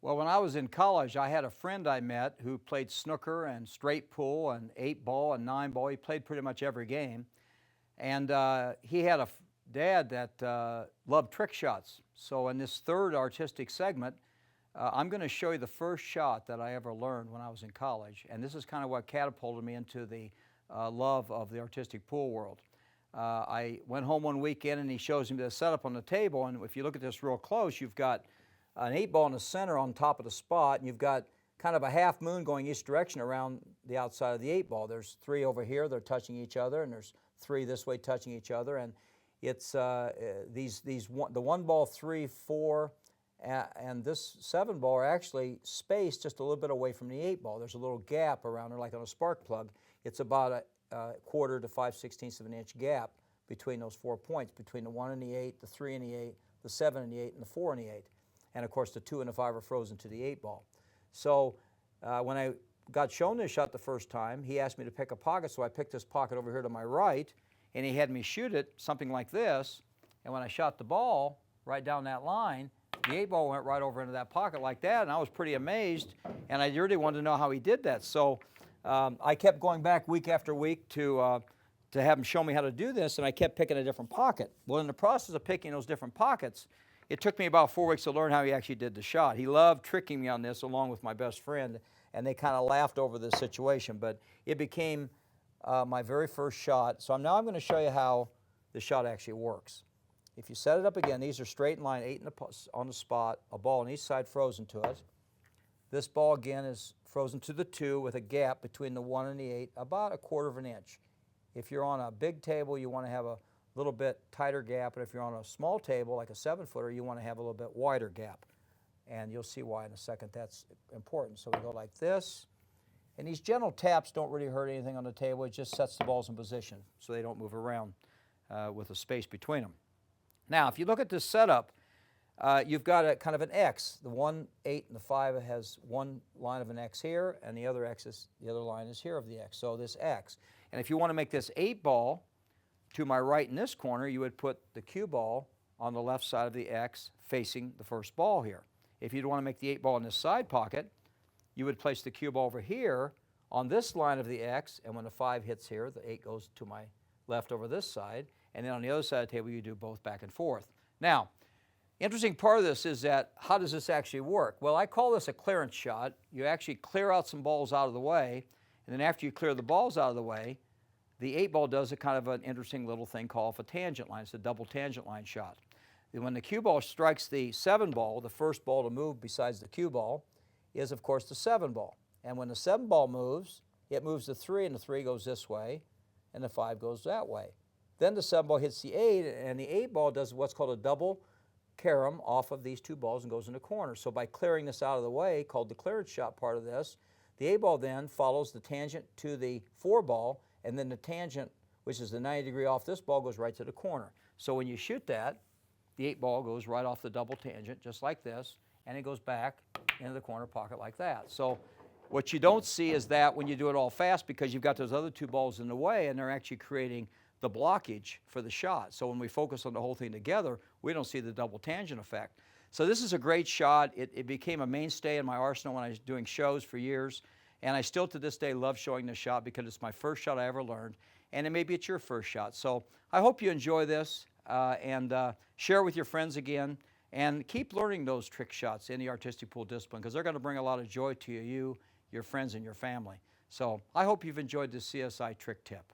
Well, when I was in college, I had a friend I met who played snooker and straight pool and 8-ball and 9-ball. He played pretty much every game. And he had a dad that loved trick shots. So in this third artistic segment, I'm going to show you the first shot that I ever learned when I was in college. And this is kind of what catapulted me into the love of the artistic pool world. I went home one weekend and he shows me the setup on the table. And if you look at this real close, you've got an 8-ball in the center on top of the spot, and you've got kind of a half moon going each direction around the outside of the 8-ball. There's 3 over here, they're touching each other, and there's 3 this way touching each other. And it's the 1-ball, 3, 4, and this 7-ball are actually spaced just a little bit away from the 8-ball. There's a little gap around there, like on a spark plug. It's about a quarter to 5/16 of an inch gap between those 4 points, between the 1 and the 8, the 3 and the 8, the 7 and the 8, and the 4 and the 8. And of course the 2 and the 5 are frozen to the 8-ball. So when I got shown this shot the first time, he asked me to pick a pocket, so I picked this pocket over here to my right, and he had me shoot it something like this, and when I shot the ball right down that line, the 8-ball went right over into that pocket like that, and I was pretty amazed, and I really wanted to know how he did that. So I kept going back week after week to have him show me how to do this, and I kept picking a different pocket. Well, in the process of picking those different pockets, it took me about 4 weeks to learn how he actually did the shot. He loved tricking me on this along with my best friend, and they kind of laughed over this situation, but it became my very first shot. So now I'm going to show you how the shot actually works. If you set it up again, these are straight in line, 8 on the spot, a ball on each side frozen to it. This ball again is frozen to the 2 with a gap between the 1 and the 8, about a quarter of an inch. If you're on a big table, you want to have a little bit tighter gap, and if you're on a small table like a 7-footer, you want to have a little bit wider gap, and you'll see why in a second that's important. So we go like this, and these gentle taps don't really hurt anything on the table. It just sets the balls in position so they don't move around with a space between them. Now if you look at this setup, you've got a kind of an X. The 1, 8, and the 5 has one line of an X here, and the other line is here of the X, so this X. And if you want to make this 8-ball to my right in this corner, you would put the cue ball on the left side of the X facing the first ball here. If you'd want to make the 8-ball in this side pocket, you would place the cue ball over here on this line of the X, and when the 5 hits here, the 8 goes to my left over this side, and then on the other side of the table you do both back and forth. Now, interesting part of this is that how does this actually work? Well, I call this a clearance shot. You actually clear out some balls out of the way, and then after you clear the balls out of the way, the 8-ball does a kind of an interesting little thing called a tangent line. It's a double tangent line shot. And when the cue ball strikes the 7-ball, the first ball to move besides the cue ball is, of course, the 7-ball. And when the 7-ball moves, it moves the 3, and the 3 goes this way, and the 5 goes that way. Then the 7-ball hits the 8, and the 8-ball does what's called a double carom off of these 2 balls and goes in the corner. So by clearing this out of the way, called the clearance shot part of this, the 8-ball then follows the tangent to the 4-ball, and then the tangent, which is the 90-degree off this ball, goes right to the corner. So when you shoot that, the 8-ball goes right off the double tangent, just like this, and it goes back into the corner pocket like that. So what you don't see is that when you do it all fast, because you've got those other 2 balls in the way, and they're actually creating the blockage for the shot. So when we focus on the whole thing together, we don't see the double tangent effect. So this is a great shot. It became a mainstay in my arsenal when I was doing shows for years. And I still to this day love showing this shot because it's my first shot I ever learned, and maybe it's your first shot. So I hope you enjoy this and share with your friends again, and keep learning those trick shots in the artistic pool discipline because they're going to bring a lot of joy to you, your friends, and your family. So I hope you've enjoyed this CSI trick tip.